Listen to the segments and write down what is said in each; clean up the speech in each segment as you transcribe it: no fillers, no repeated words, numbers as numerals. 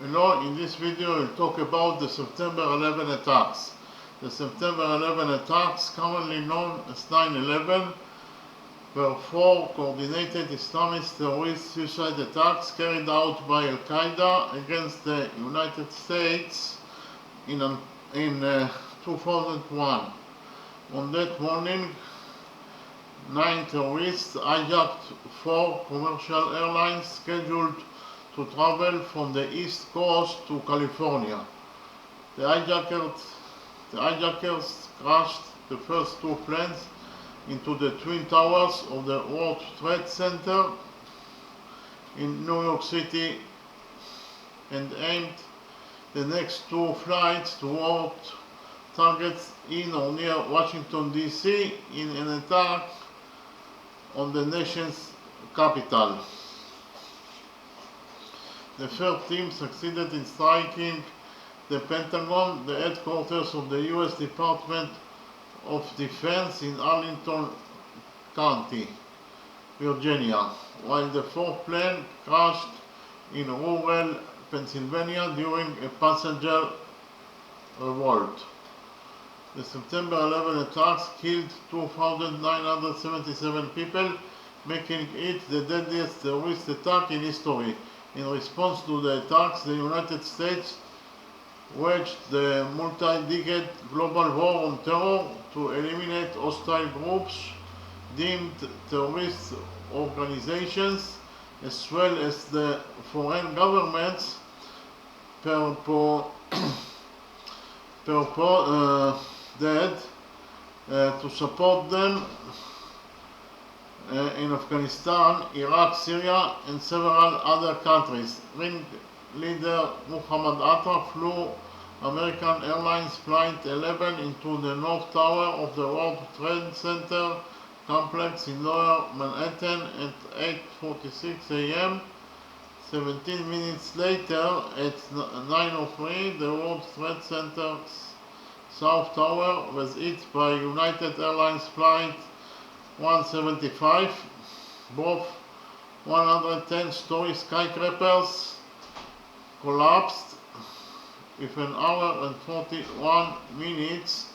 Hello, in this video we'll talk about the September 11 attacks. The September 11 attacks, commonly known as 9/11, were four coordinated Islamist terrorist suicide attacks carried out by al-Qaeda against the United States in 2001. On that morning, 9 terrorists hijacked 4 commercial airlines scheduled to travel from the East Coast to California. The hijackers crashed the first 2 planes into the Twin Towers of the World Trade Center in New York City and aimed the next 2 flights toward targets in or near Washington, D.C. in an attack on the nation's capital. The third team succeeded in striking the Pentagon, the headquarters of the U.S. Department of Defense in Arlington County, Virginia, while the fourth plane crashed in rural Pennsylvania during a passenger revolt. The September 11 attacks killed 2,977 people, making it the deadliest terrorist attack in history. In response to the attacks, the United States waged the multi-decade global war on terror to eliminate hostile groups deemed terrorist organizations, as well as the foreign governments to support them in Afghanistan, Iraq, Syria, and several other countries. Ringleader Muhammad Atta flew American Airlines Flight 11 into the North Tower of the World Trade Center complex in Lower Manhattan at 8:46 a.m. 17 minutes later, at 9:03, the World Trade Center's South Tower was hit by United Airlines Flight 175. Both 110-story skyscrapers collapsed within an hour and 41 minutes,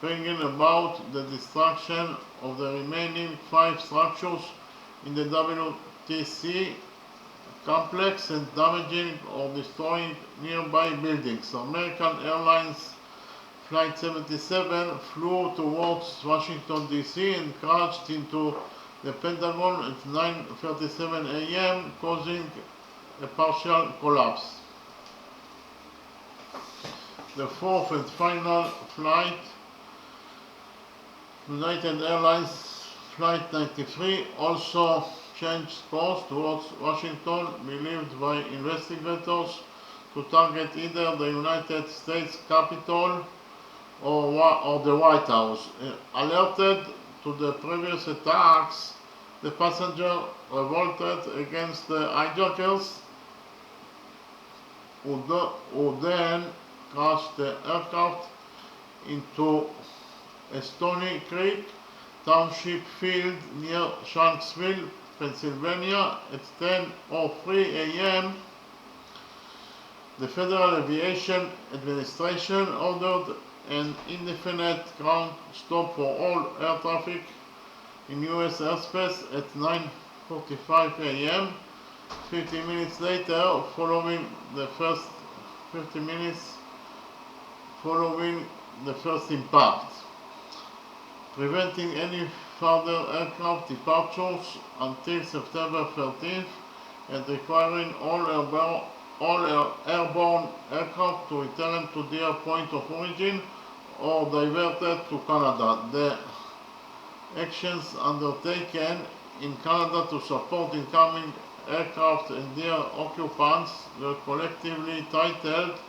bringing about the destruction of the remaining 5 structures in the WTC complex and damaging or destroying nearby buildings. American Airlines Flight 77 flew towards Washington, D.C. and crashed into the Pentagon at 9:37 a.m., causing a partial collapse. The fourth and final flight, United Airlines Flight 93, also changed course towards Washington, believed by investigators to target either the United States Capitol or the White House. Alerted to the previous attacks, the passenger revolted against the hijackers, who then crashed the aircraft into a Stony Creek Township field near Shanksville, Pennsylvania at 10:03 a.m. The Federal Aviation Administration ordered an indefinite ground stop for all air traffic in U.S. airspace at 9:45 a.m. 50 minutes later, following the first impact, preventing any further aircraft departures until September 13th and requiring all airborne aircraft to return to their point of origin or diverted to Canada. The actions undertaken in Canada to support incoming aircraft and their occupants were collectively titled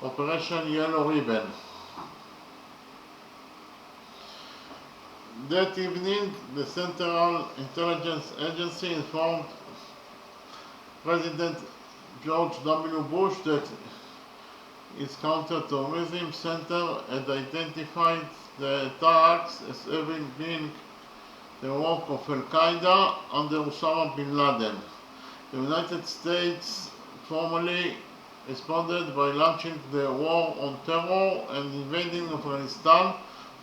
Operation Yellow Ribbon. That evening, the Central Intelligence Agency informed President George W. Bush that his counter-terrorism center had identified the attacks as having been the work of al-Qaeda under Osama bin Laden. The United States formally responded by launching the war on terror and invading Afghanistan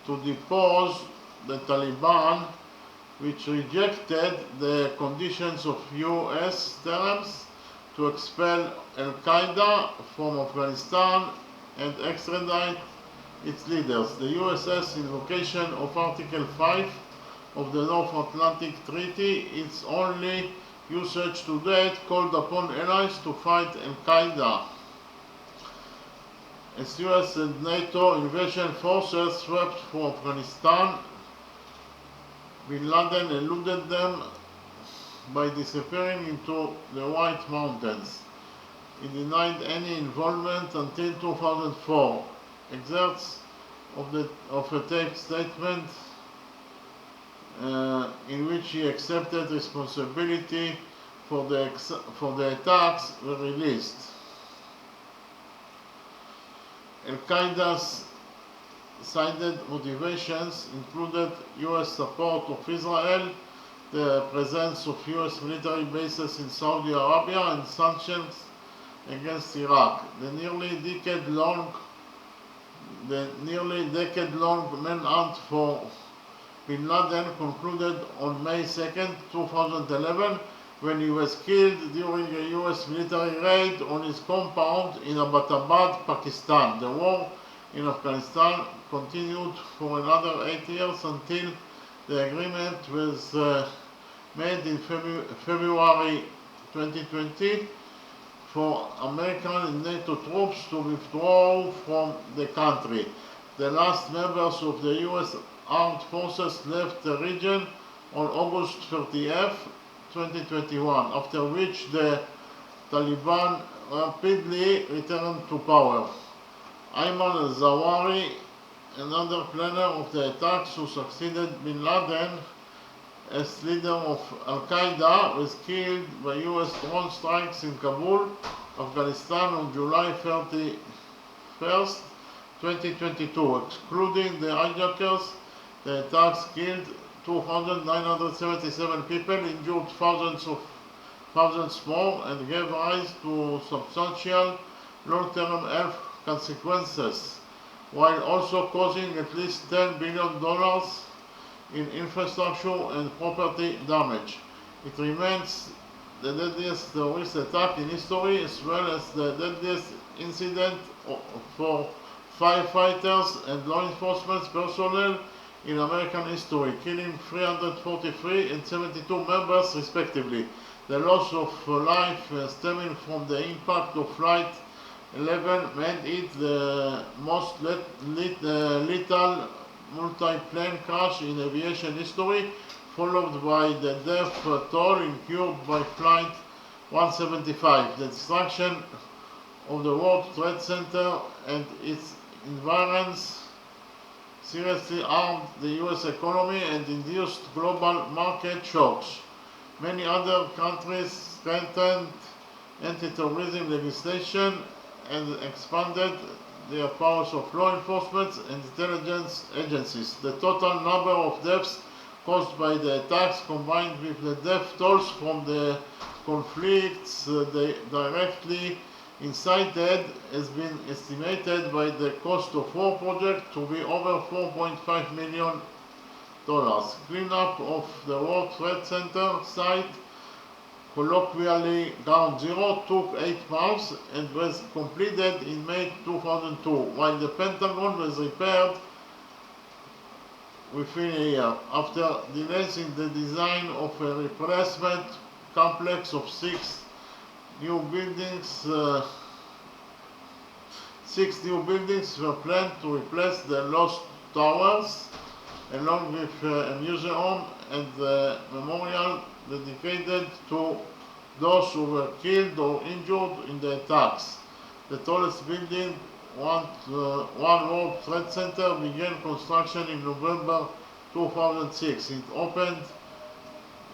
to depose the Taliban, which rejected the conditions of US terms to expel al-Qaeda from Afghanistan and extradite its leaders. The US's invocation of Article 5 of the North Atlantic Treaty, its only usage to date, called upon allies to fight al-Qaeda. As US and NATO invasion forces swept through Afghanistan, Bin Laden eluded them by disappearing into the White Mountains. He denied any involvement until 2004. Excerpts of a taped statement in which he accepted responsibility for the attacks were released. Al-Qaeda's cited motivations included US support of Israel, the presence of US military bases in Saudi Arabia, and sanctions against Iraq. The nearly decade-long manhunt for Bin Laden concluded on May 2, 2011, when he was killed during a US military raid on his compound in Abbottabad, Pakistan. The war in Afghanistan continued for another 8 years until the agreement was made in February 2020 for American and NATO troops to withdraw from the country. The last members of the US armed forces left the region on August 30th, 2021, after which the Taliban rapidly returned to power. Ayman al-Zawahiri, another planner of the attacks who succeeded Bin Laden as leader of al-Qaeda, was killed by US drone strikes in Kabul, Afghanistan on July 31st, 2022. Excluding the hijackers, the attacks killed 2,977 people, injured thousands more, and gave rise to substantial long-term health consequences, while also causing at least $10 billion in infrastructure and property damage. It remains the deadliest terrorist attack in history, as well as the deadliest incident for firefighters and law enforcement personnel in American history, killing 343 and 72 members respectively. The loss of life stemming from the impact of Flight 11 made it the most lethal multi-plane crash in aviation history, followed by the death toll incurred by Flight 175. The destruction of the World Trade Center and its environs seriously harmed the US economy and induced global market shocks. Many other countries strengthened anti-terrorism legislation and expanded their powers of law enforcement and intelligence agencies. The total number of deaths caused by the attacks, combined with the death tolls from the conflicts they directly incited, has been estimated by the Cost of War Project to be over $4.5 million. Cleanup of the World Trade Center site, colloquially Ground Zero, took 8 months and was completed in May 2002, while the Pentagon was repaired within a year. After delays in the design of a replacement complex of 6 new buildings were planned to replace the lost towers, along with a museum and a memorial dedicated to those who were killed or injured in the attacks. The tallest building, One World Trade Center, began construction in November 2006. It opened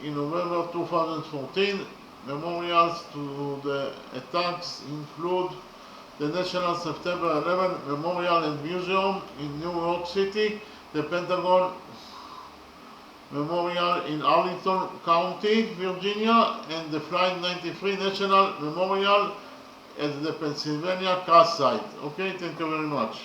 in November 2014. Memorials to the attacks include the National September 11 Memorial and Museum in New York City, the Pentagon Memorial in Arlington County, Virginia, and the Flight 93 National Memorial at the Pennsylvania crash site. Okay, thank you very much.